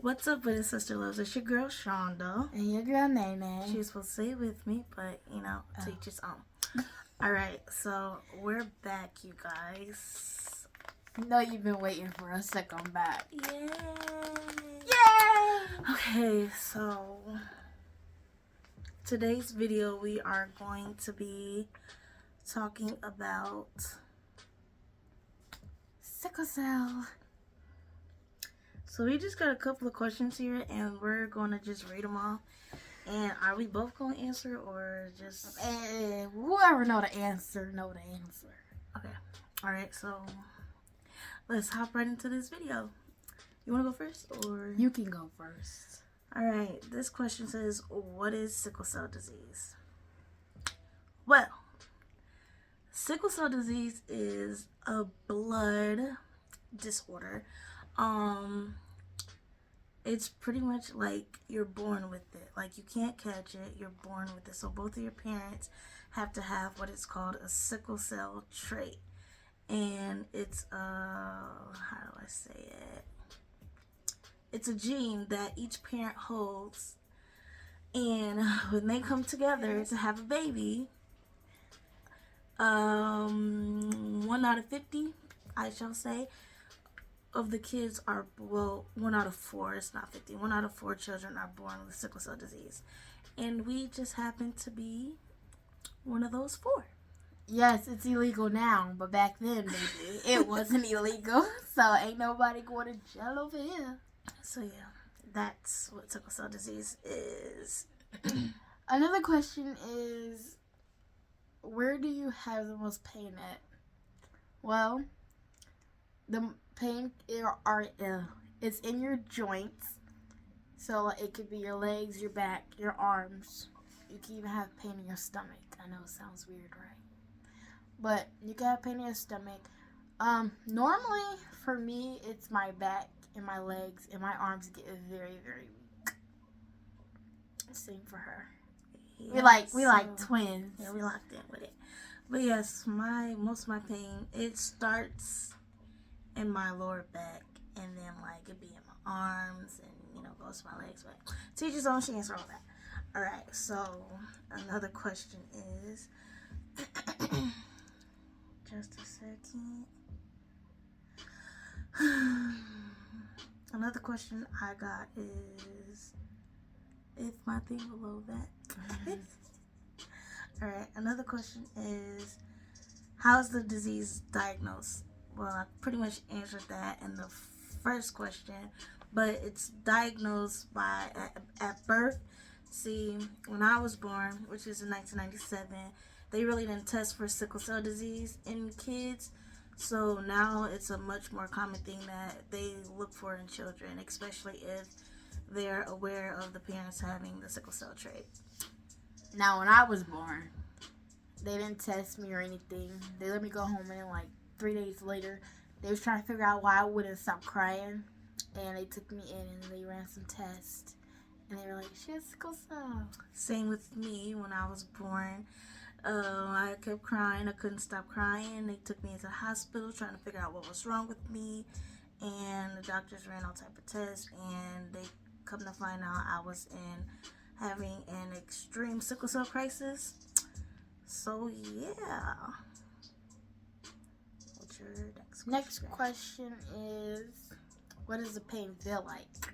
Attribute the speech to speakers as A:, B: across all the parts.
A: What's up with his sister loves? It's your girl Shonda.
B: And your girl Nene.
A: She was supposed to say it with me, but teach his own. Alright, so we're back, you guys.
B: No, you've been waiting for us to come back.
A: Yay!
B: Yay!
A: Okay, so today's video we are going to be talking about
B: sickle cell.
A: So we just got a couple of questions here, and we're going to just read them all. And are we both going to answer, or just...
B: whoever know the answer, know the answer.
A: Okay. Alright, so let's hop right into this video. You want to go first, or...
B: You can go first.
A: Alright, this question says, what is sickle cell disease? Well, sickle cell disease is a blood disorder. It's pretty much like you're born with it. Like, you can't catch it, you're born with it. So both of your parents have to have what is called a sickle cell trait. And it's how do I say it? It's a gene that each parent holds. And when they come together to have a baby, 1 out of 50, I shall say, of the kids are, well, 1 out of 4, it's not 50, 1 out of 4 children are born with sickle cell disease. And we just happen to be one of those 4.
B: Yes, it's illegal now, but back then, baby, it wasn't illegal. So ain't nobody going to jail over here.
A: So yeah, that's what sickle cell disease is.
B: Another question is, where do you have the most pain at? Well, the pain it's in your joints. So it could be your legs, your back, your arms. You can even have pain in your stomach. I know it sounds weird, right? But you can have pain in your stomach. Normally for me it's my back and my legs, and my arms get very, very weak. Same for her.
A: Yeah,
B: we like twins.
A: Yeah, we locked in with it. But yes, most of my pain, it starts in my lower back, and then it be in my arms, and goes to my legs. But teacher's own, she answered all that. All right, so another question is, just a second. Another question I got is, if my thing will load that. All right, another question is, how's the disease diagnosed? Well, I pretty much answered that in the first question, but it's diagnosed at birth. See, when I was born, which is in 1997, they really didn't test for sickle cell disease in kids. So now it's a much more common thing that they look for in children, especially if they're aware of the parents having the sickle cell trait.
B: Now, when I was born, they didn't test me or anything. They let me go home, and then 3 days later, they was trying to figure out why I wouldn't stop crying, and they took me in and they ran some tests, and they were like, she has sickle cell.
A: Same with me when I was born. I kept crying. I couldn't stop crying. They took me into the hospital trying to figure out what was wrong with me, and the doctors ran all type of tests, and they come to find out I was having an extreme sickle cell crisis. So yeah. What's your
B: next question is, what does the pain feel like?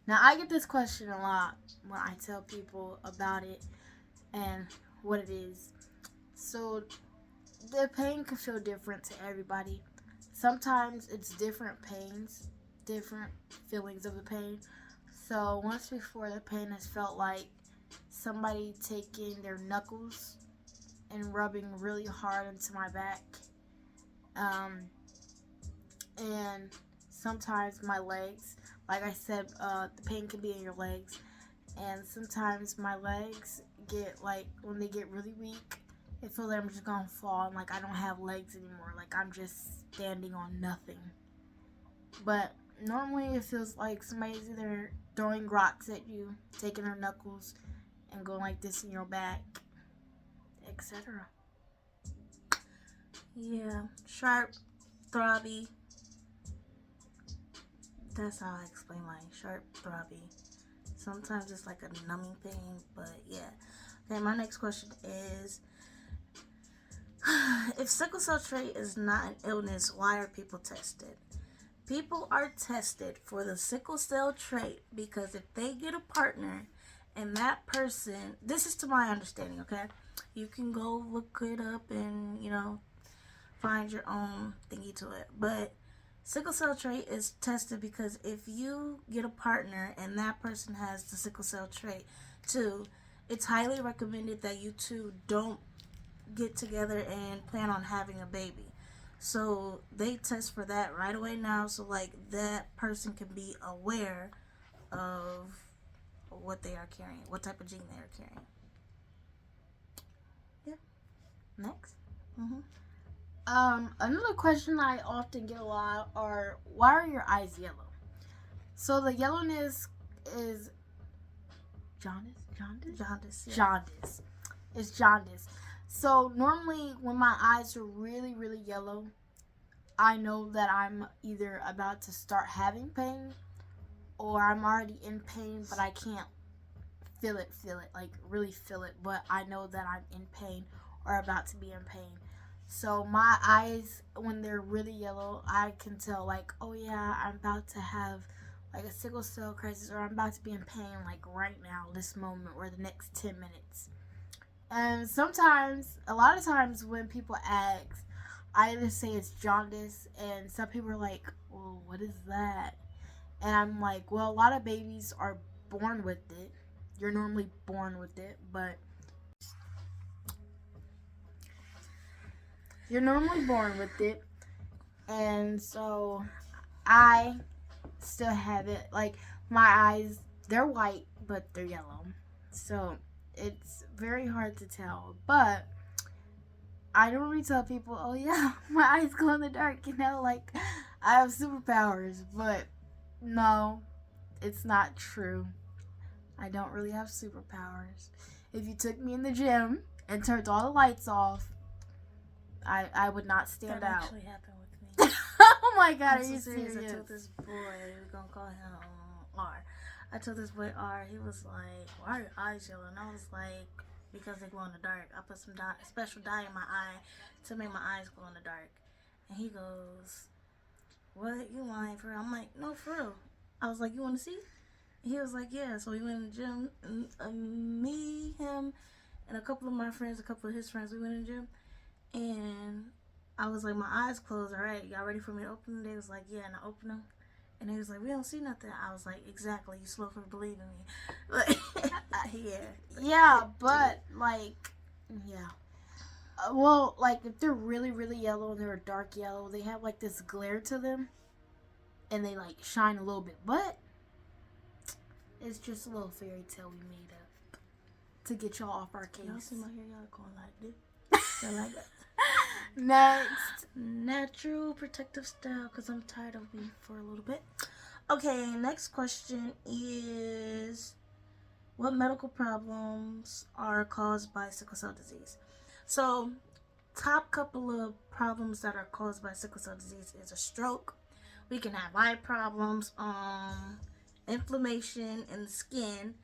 B: Now, I get this question a lot when I tell people about it and what it is. So the pain can feel different to everybody. Sometimes it's different pains, different feelings of the pain. So once before, the pain has felt like somebody taking their knuckles and rubbing really hard into my back. And sometimes my legs, like I said, the pain can be in your legs. And sometimes my legs get, when they get really weak, it feels like I'm just gonna fall, and I don't have legs anymore. I'm just standing on nothing. But normally it feels like somebody's either throwing rocks at you, taking their knuckles, and going like this in your back, etc.
A: Yeah, sharp, throbby. That's how I explain my sharp throbby. Sometimes it's like a numbing pain, but yeah. Okay, my next question is, if sickle cell trait is not an illness, why are people tested? People are tested for the sickle cell trait because if they get a partner and that person, this is to my understanding, okay? You can go look it up and, find your own thingy to it. But sickle cell trait is tested because if you get a partner and that person has the sickle cell trait too, it's highly recommended that you two don't get together and plan on having a baby. So they test for that right away now, so like that person can be aware of what they are carrying, what type of gene they are carrying. Yeah. Next.
B: Another question I often get a lot are, why are your eyes yellow? So the yellowness is jaundice.
A: Yeah.
B: Jaundice. It's jaundice. So normally when my eyes are really, really yellow, I know that I'm either about to start having pain or I'm already in pain, but I can't feel it, like really feel it, but I know that I'm in pain or about to be in pain. So my eyes, when they're really yellow, I can tell like, oh yeah, I'm about to have like a sickle cell crisis, or I'm about to be in pain like right now, this moment, or the next 10 minutes. And sometimes, a lot of times when people ask, I either say it's jaundice, and some people are like, well, what is that? And I'm like, well, a lot of babies are born with it. You're normally born with it, but you're normally born with it. And so I still have it. Like, my eyes, they're white, but they're yellow. So it's very hard to tell. But I don't really tell people, oh yeah, my eyes glow in the dark, like I have superpowers. But no, it's not true. I don't really have superpowers. If you took me in the gym and turned all the lights off, I would not stand
A: that
B: out.
A: That actually happened with me.
B: Oh my god,
A: I'm
B: are you
A: so
B: serious?
A: I told this boy, we're gonna call him R. I told this boy R, he was like, why are your eyes yellow? And I was like, because they glow in the dark. I put some special dye in my eye to make my eyes glow in the dark. And he goes, what? You lying for real? I'm like, no, for real. I was like, you want to see? He was like, yeah. So we went in the gym. And, me, him, and a couple of my friends, a couple of his friends, we went in the gym. And I was like, my eyes closed. All right, y'all ready for me to open them? They was like, yeah. And I opened them. And he was like, we don't see nothing. I was like, exactly. You slow for believing me. Like, yeah.
B: Yeah, but, like, yeah. Well, like, if they're really, really yellow and they're a dark yellow, they have, like, this glare to them. And they, like, shine a little bit. But it's just a little fairy tale we made up to get y'all off our case.
A: Y'all see my hair? Y'all going like this? I like that.
B: Next.
A: Natural protective style, because I'm tired of me for a little bit. Okay, next question is, what medical problems are caused by sickle cell disease? So, top couple of problems that are caused by sickle cell disease is a stroke. We can have eye problems, inflammation in the skin.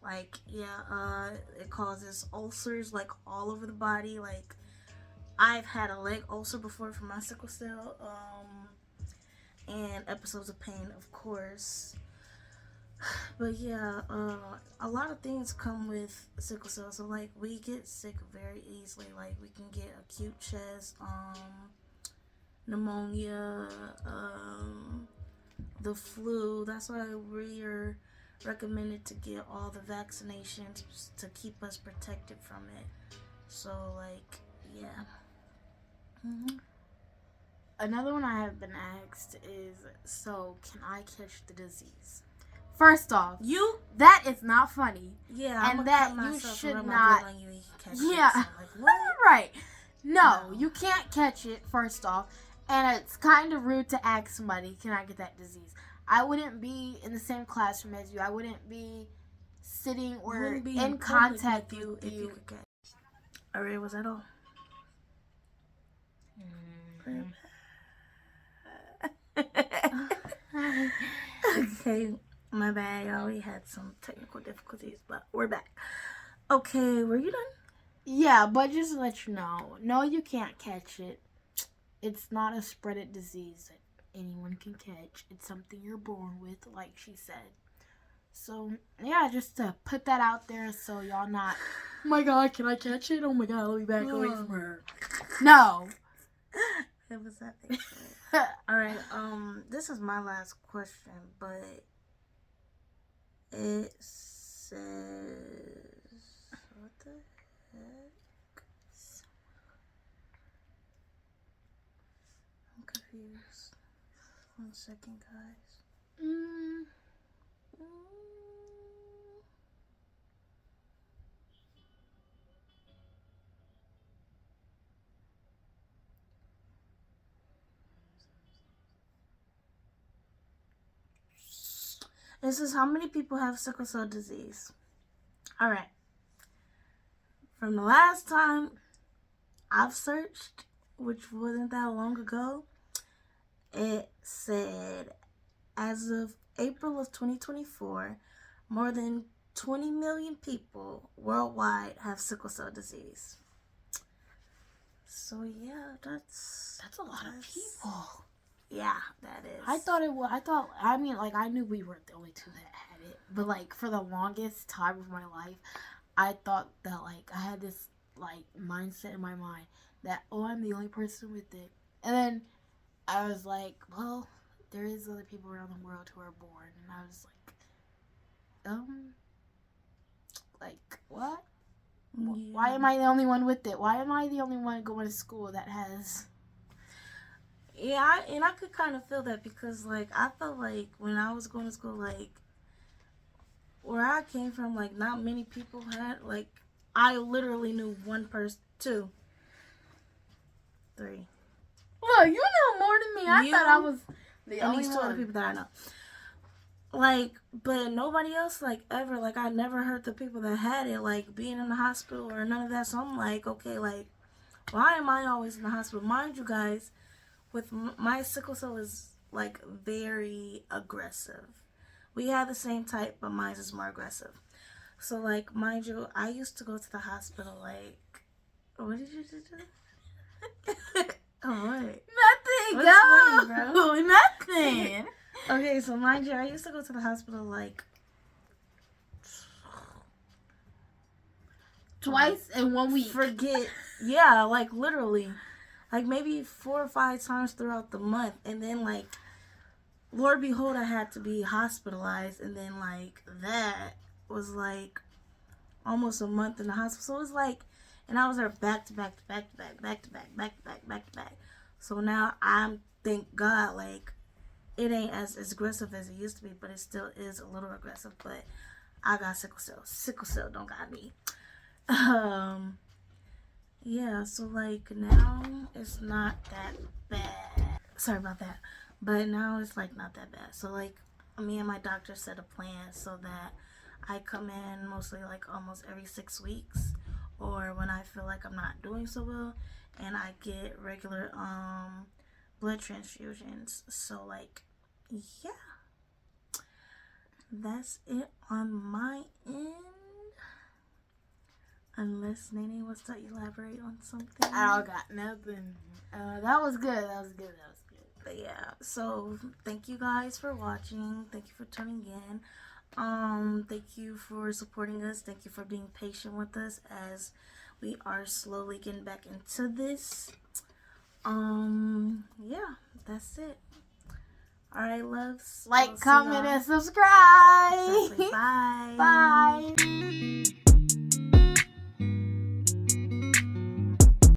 A: Like, it causes ulcers, like, all over the body. Like, I've had a leg ulcer before from my sickle cell, and episodes of pain, of course. But yeah, a lot of things come with sickle cell. So like, we get sick very easily. Like, we can get acute chest, pneumonia, the flu. That's why we're recommended to get all the vaccinations to keep us protected from it. So like, yeah.
B: Another one I have been asked is, so can I catch the disease? First off, that is not funny.
A: Yeah,
B: and that you should not. Yeah,
A: so like, what?
B: Right. No, you can't catch it. First off, and it's kind of rude to ask somebody, "Can I get that disease?" I wouldn't be in the same classroom as you. I wouldn't be sitting or in contact with
A: if you could catch. Alright, was that all? Okay, my bad, y'all. We had some technical difficulties, but we're back. Okay, were you done?
B: Yeah, but just to let you know, no, you can't catch it. It's not a spreaded disease that anyone can catch. It's something you're born with, like she said. So, yeah, just to put that out there so y'all not, oh my God, can I catch it? Oh my God, let me back away from her. No.
A: It was that thing. All right, this is my last question, but it says, what the heck? I'm confused. 1 second, guys. This is how many people have sickle cell disease. All right. From the last time I've searched, which wasn't that long ago, it said as of April of 2024, more than 20 million people worldwide have sickle cell disease. So yeah, that's
B: a lot of people.
A: Yeah, that is.
B: I knew we weren't the only two that had it. But, like, for the longest time of my life, I thought that, like, I had this, like, mindset in my mind that, I'm the only person with it. And then I was like, well, there is other people around the world who are born. And I was like, what? Yeah. Why am I the only one with it? Why am I the only one going to school that has...
A: Yeah, I could kind of feel that because, like, I felt like when I was going to school, like, where I came from, like, not many people had, like, I literally knew one person, 2, 3.
B: Look, you know more than me. I thought I was the only
A: these 2 other people that I know. Like, but nobody else, like, ever, like, I never heard the people that had it, like, being in the hospital or none of that. So I'm like, okay, like, why am I always in the hospital? Mind you guys, with my sickle cell is, like, very aggressive. We have the same type, but mine is more aggressive. So, like, mind you, I used to go to the hospital, like, what did you just do? Oh, what?
B: Nothing,
A: What's funny, bro?
B: Nothing.
A: Okay, so mind you, I used to go to the hospital, like,
B: twice in 1 week.
A: Yeah, like, literally. Like, maybe 4 or 5 times throughout the month. And then, like, Lord behold, I had to be hospitalized. And then, like, that was, like, almost a month in the hospital. So it was, like, and I was there back to back to back to back, back to back, back to back, back to back. So now thank God, like, it ain't as aggressive as it used to be. But it still is a little aggressive. But I got sickle cell. Sickle cell don't got me. Yeah, so, like, now it's not that bad. Sorry about that. But now it's, like, not that bad. So, like, me and my doctor set a plan so that I come in mostly, like, almost every 6 weeks. Or when I feel like I'm not doing so well. And I get regular blood transfusions. So, like, yeah. That's it on my end. Unless Nene wants to elaborate on something.
B: I don't got nothing. That was good.
A: But yeah, so thank you guys for watching. Thank you for tuning in. Thank you for supporting us. Thank you for being patient with us as we are slowly getting back into this. Yeah, that's it. Alright, loves.
B: Like, comment, and subscribe.
A: Exactly. Bye.
B: Bye.